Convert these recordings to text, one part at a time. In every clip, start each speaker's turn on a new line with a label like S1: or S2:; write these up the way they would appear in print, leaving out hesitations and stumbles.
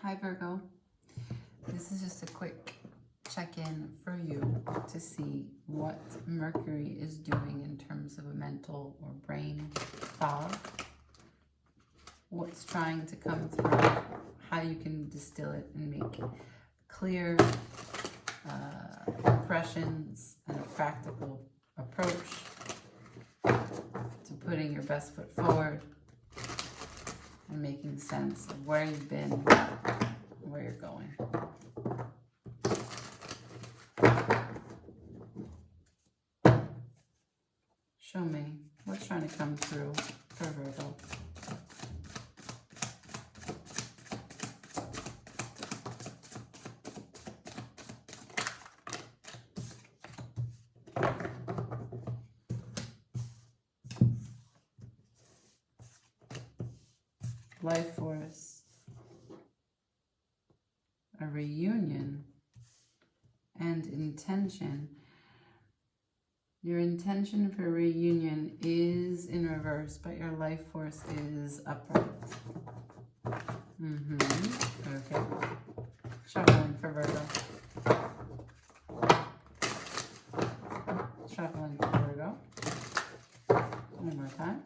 S1: Hi Virgo, this is just a quick check-in for you to see what Mercury is doing in terms of a mental or brain fog, what's trying to come through, how you can distill it and make clear impressions and a practical approach to putting your best foot forward and making sense of where you've been, where you're going. Show me what's trying to come through for Virgo. Life force, a reunion, and intention. Your intention for reunion is in reverse, but your life force is upright. Okay. Shuffling for Virgo. Shuffling for Virgo. One more time.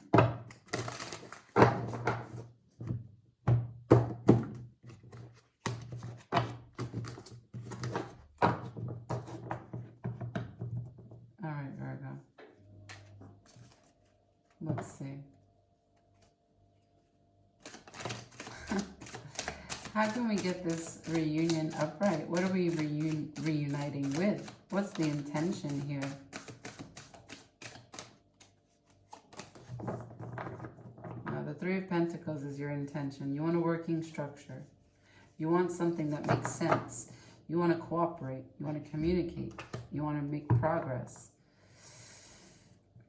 S1: All right, Virgo. Let's see. How can we get this reunion upright? What are we reuniting with? What's the intention here? Now, the Three of Pentacles is your intention. You want a working structure. You want something that makes sense. You want to cooperate. You want to communicate. You want to make progress.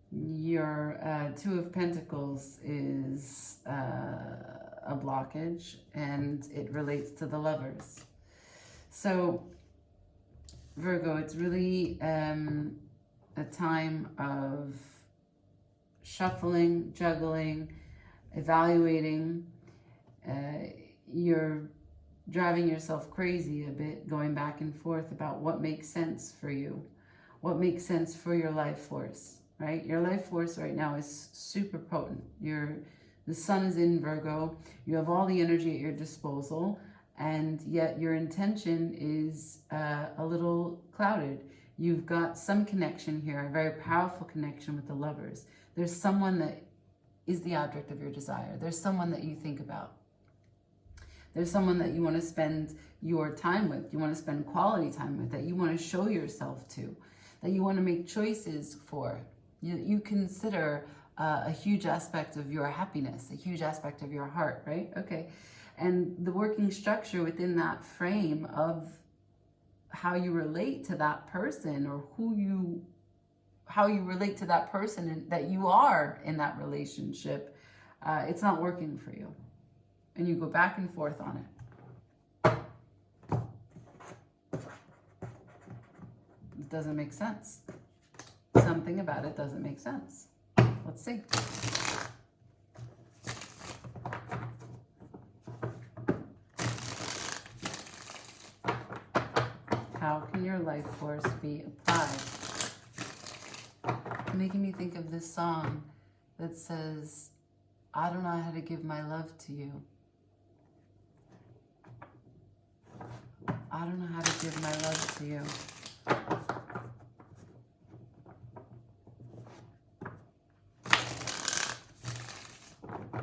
S1: Your Two of Pentacles is a blockage, and it relates to the Lovers. So, Virgo, it's really a time of shuffling, juggling, evaluating. You're driving yourself crazy a bit, going back and forth about what makes sense for you, what makes sense for your life force, right? Your life force right now is super potent. The sun is in Virgo. You have all the energy at your disposal, and yet your intention is a little clouded. You've got some connection here, a very powerful connection with the Lovers. There's someone that is the object of your desire. There's someone that you think about. There's someone that you want to spend your time with, you want to spend quality time with, that you want to show yourself to, that you want to make choices for. You consider a huge aspect of your happiness, a huge aspect of your heart, right? Okay. And the working structure within that frame of how you relate to that person, or how you relate to that person and that you are in that relationship, it's not working for you. And you go back and forth on it. It doesn't make sense. Something about it doesn't make sense. Let's see. How can your life force be applied? Making me think of this song that says, I don't know how to give my love to you. I don't know how to give my love to you.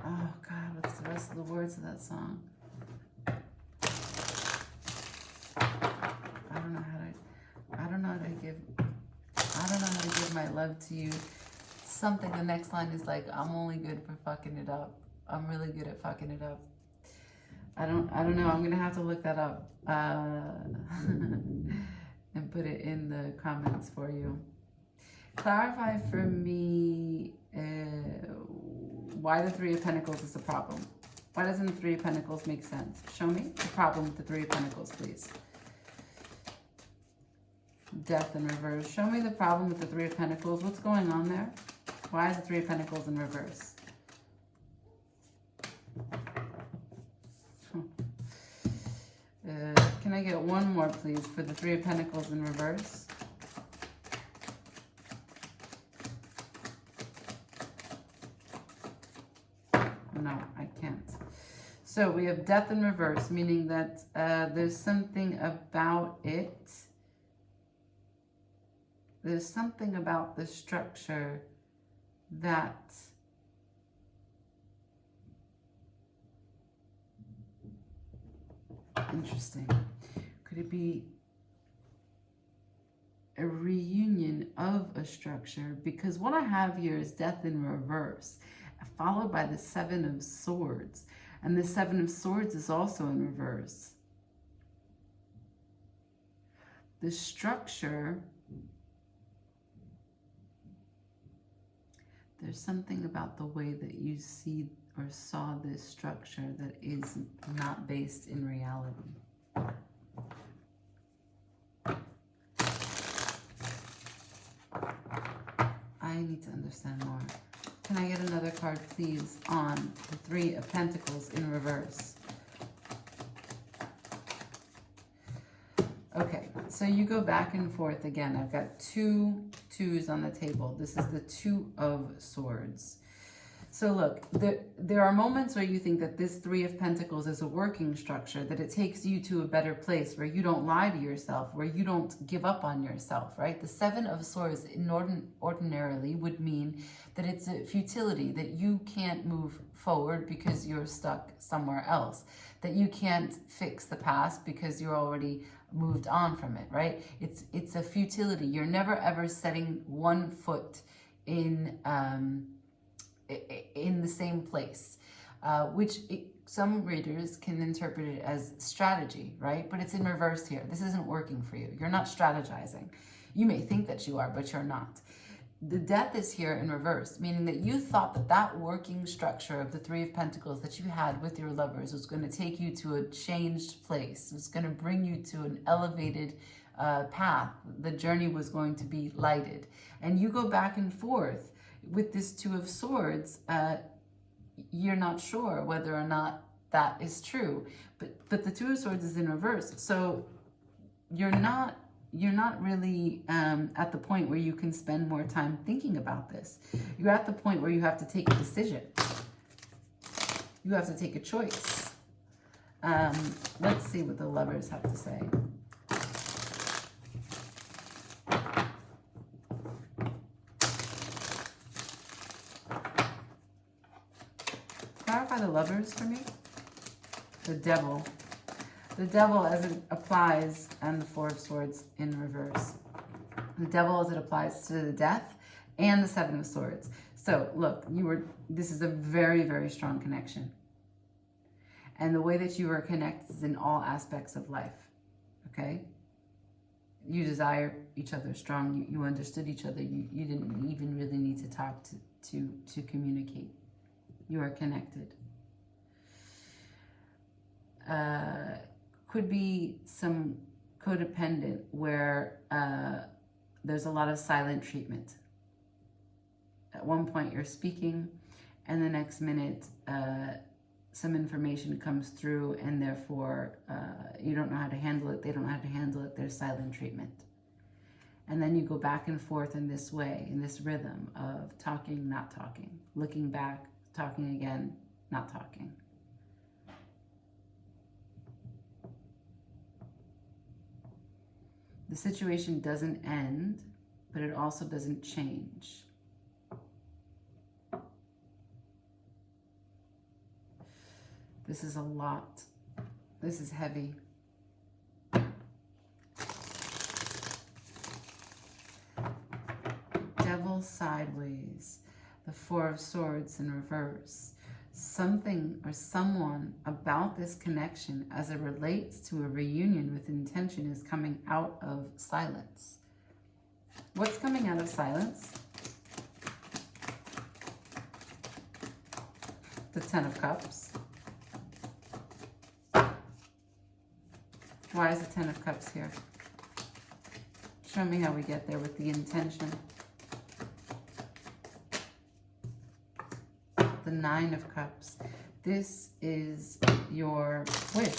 S1: Oh God, what's the rest of the words of that song? I don't know how to give my love to you. Something, the next line is like, I'm only good for fucking it up. I'm really good at fucking it up. I don't know. I'm gonna have to look that up and put it in the comments for you. Clarify for me why the Three of Pentacles is a problem. Why doesn't the Three of Pentacles make sense? Show me the problem with the Three of Pentacles, please. Death in reverse. Show me the problem with the Three of Pentacles. What's going on there? Why is the Three of Pentacles in reverse? Can I get one more, please, for the Three of Pentacles in reverse? No, I can't. So we have Death in reverse, meaning that there's something about it. There's something about the structure that interesting. Could it be a reunion of a structure? Because what I have here is Death in reverse, followed by the Seven of Swords. And the Seven of Swords is also in reverse. The structure, there's something about the way that you see or saw this structure that is not based in reality. I need to understand more. Can I get another card, please, on the Three of Pentacles in reverse? Okay, so you go back and forth again. I've got two twos on the table. This is the Two of Swords. So look, there are moments where you think that this Three of Pentacles is a working structure, that it takes you to a better place where you don't lie to yourself, where you don't give up on yourself, right? The Seven of Swords ordinarily would mean that it's a futility, that you can't move forward because you're stuck somewhere else, that you can't fix the past because you're already moved on from it, right? It's a futility. You're never ever setting one foot in the same place, which some readers can interpret it as strategy, right? But it's in reverse here. This isn't working for you. You're not strategizing. You may think that you are, but you're not. The Death is here in reverse, meaning that you thought that that working structure of the Three of Pentacles that you had with your lovers was going to take you to a changed place. It was going to bring you to an elevated path. The journey was going to be lighted. And you go back and forth with this Two of Swords. You're not sure whether or not that is true. But the Two of Swords is in reverse. So you're not really at the point where you can spend more time thinking about this. You're at the point where you have to take a decision. You have to take a choice. Let's see what the Lovers have to say. Clarify the Lovers for me. The Devil. The Devil as it applies, and the Four of Swords in reverse. The Devil as it applies to the Death and the Seven of Swords. So look, this is a very, very strong connection. And the way that you are connected is in all aspects of life, okay? You desire each other strong. You understood each other. You didn't even really need to talk to communicate. You are connected. Could be some codependent where there's a lot of silent treatment. At one point you're speaking, and the next minute some information comes through, and therefore you don't know how to handle it, they don't know how to handle it, there's silent treatment. And then you go back and forth in this way, in this rhythm of talking, not talking, looking back, talking again, not talking. The situation doesn't end, but it also doesn't change. This is a lot. This is heavy. Devil sideways. The Four of Swords in reverse. Something or someone about this connection as it relates to a reunion with intention is coming out of silence. What's coming out of silence? The Ten of Cups. Why is the Ten of Cups here? Show me how we get there with the intention. The Nine of Cups. This is your wish.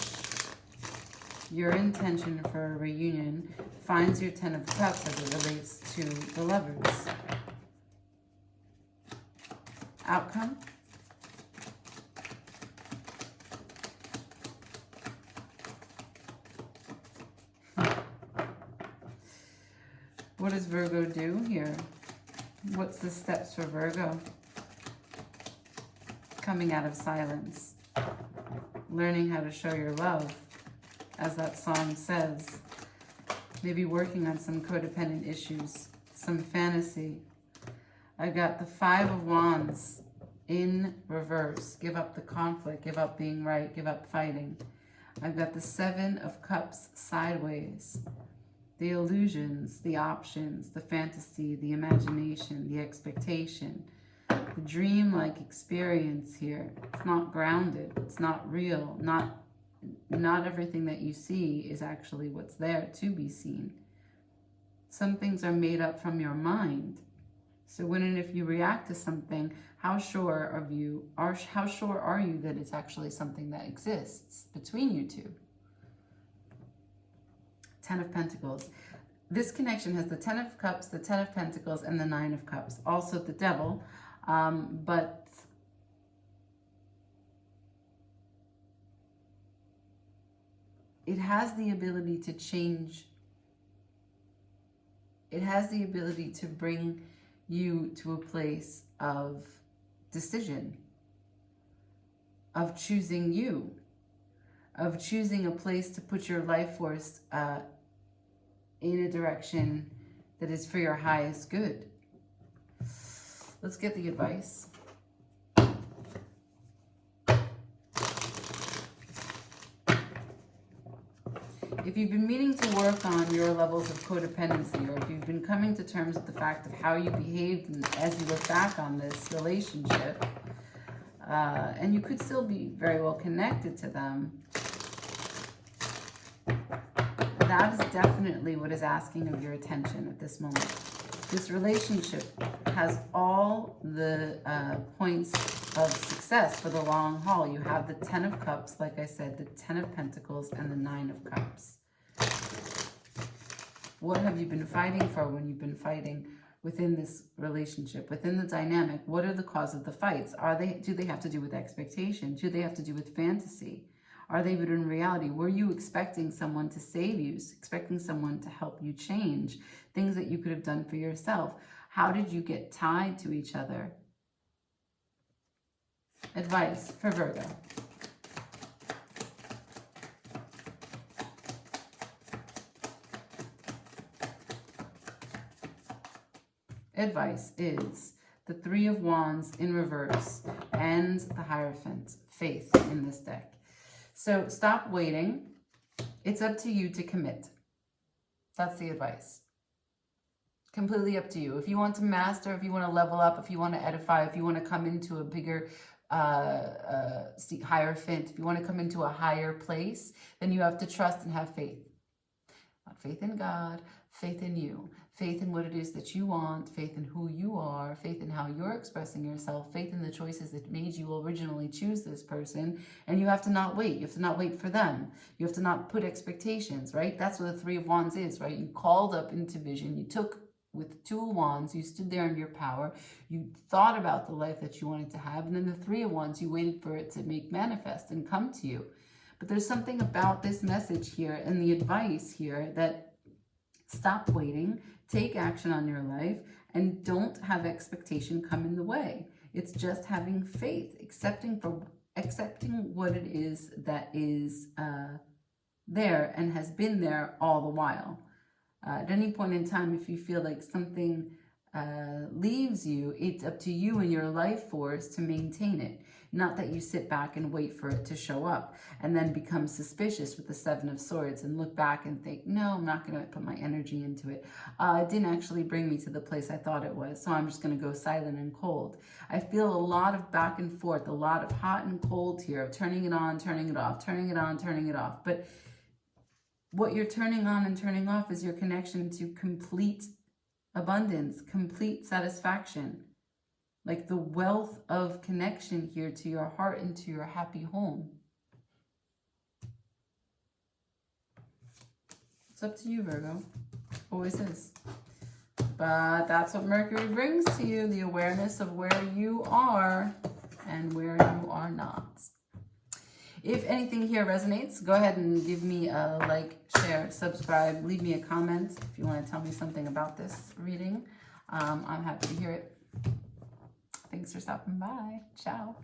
S1: your intention for a reunion finds your Ten of Cups as it relates to the Lovers. Outcome. What does Virgo do here? What's the steps for Virgo? Coming out of silence. Learning how to show your love, as that song says. Maybe working on some codependent issues, some fantasy. I've got the Five of Wands in reverse. Give up the conflict, give up being right, give up fighting. I've got the Seven of Cups sideways. The illusions, the options, the fantasy, the imagination, the expectation, the dream-like experience here. It's not grounded, it's not real, not everything that you see is actually what's there to be seen. Some things are made up from your mind. So when and if you react to something, how sure are you that it's actually something that exists between you two? Ten of Pentacles. This connection has the Ten of Cups, the Ten of Pentacles, and the Nine of Cups. Also the Devil, but it has the ability to change. It has the ability to bring you to a place of decision, of choosing you, of choosing a place to put your life force in a direction that is for your highest good. Let's get the advice. If you've been meaning to work on your levels of codependency, or if you've been coming to terms with the fact of how you behaved as you look back on this relationship, and you could still be very well connected to them, that is definitely what is asking of your attention at this moment. This relationship has all the points of success for the long haul. You have the Ten of Cups, like I said, the Ten of Pentacles, and the Nine of Cups. What have you been fighting for when you've been fighting within this relationship, within the dynamic? What are the cause of the fights? Do they have to do with expectation? Do they have to do with fantasy? Are they rooted in reality? Were you expecting someone to save you, expecting someone to help you change, things that you could have done for yourself? How did you get tied to each other? Advice for Virgo. Advice is the Three of Wands in reverse and the Hierophant, faith in this deck. So stop waiting. It's up to you to commit. That's the advice. Completely up to you. If you want to master, if you want to level up, if you want to edify, if you want to come into a bigger Hierophant, if you want to come into a higher place, then you have to trust and have faith. Not faith in God, faith in you. Faith in what it is that you want, faith in who you are, faith in how you're expressing yourself, faith in the choices that made you originally choose this person. And you have to not wait. You have to not wait for them. You have to not put expectations, right? That's what the Three of Wands is, right? You called up into vision. You took with Two of Wands, you stood there in your power. You thought about the life that you wanted to have. And then the Three of Wands, you waited for it to make manifest and come to you. But there's something about this message here and the advice here that stop waiting. Take action on your life and don't have expectation come in the way. It's just having faith, accepting what it is that is there and has been there all the while. At any point in time, if you feel like something leaves you, it's up to you and your life force to maintain it. Not that you sit back and wait for it to show up and then become suspicious with the Seven of Swords and look back and think, no, I'm not going to put my energy into it. It didn't actually bring me to the place I thought it was, so I'm just going to go silent and cold. I feel a lot of back and forth, a lot of hot and cold here, of turning it on, turning it off, turning it on, turning it off. But what you're turning on and turning off is your connection to complete abundance, complete satisfaction. Like the wealth of connection here to your heart and to your happy home. It's up to you, Virgo. Always is. But that's what Mercury brings to you, the awareness of where you are and where you are not. If anything here resonates, go ahead and give me a like, share, subscribe, leave me a comment if you want to tell me something about this reading. I'm happy to hear it. Thanks for stopping by. Ciao.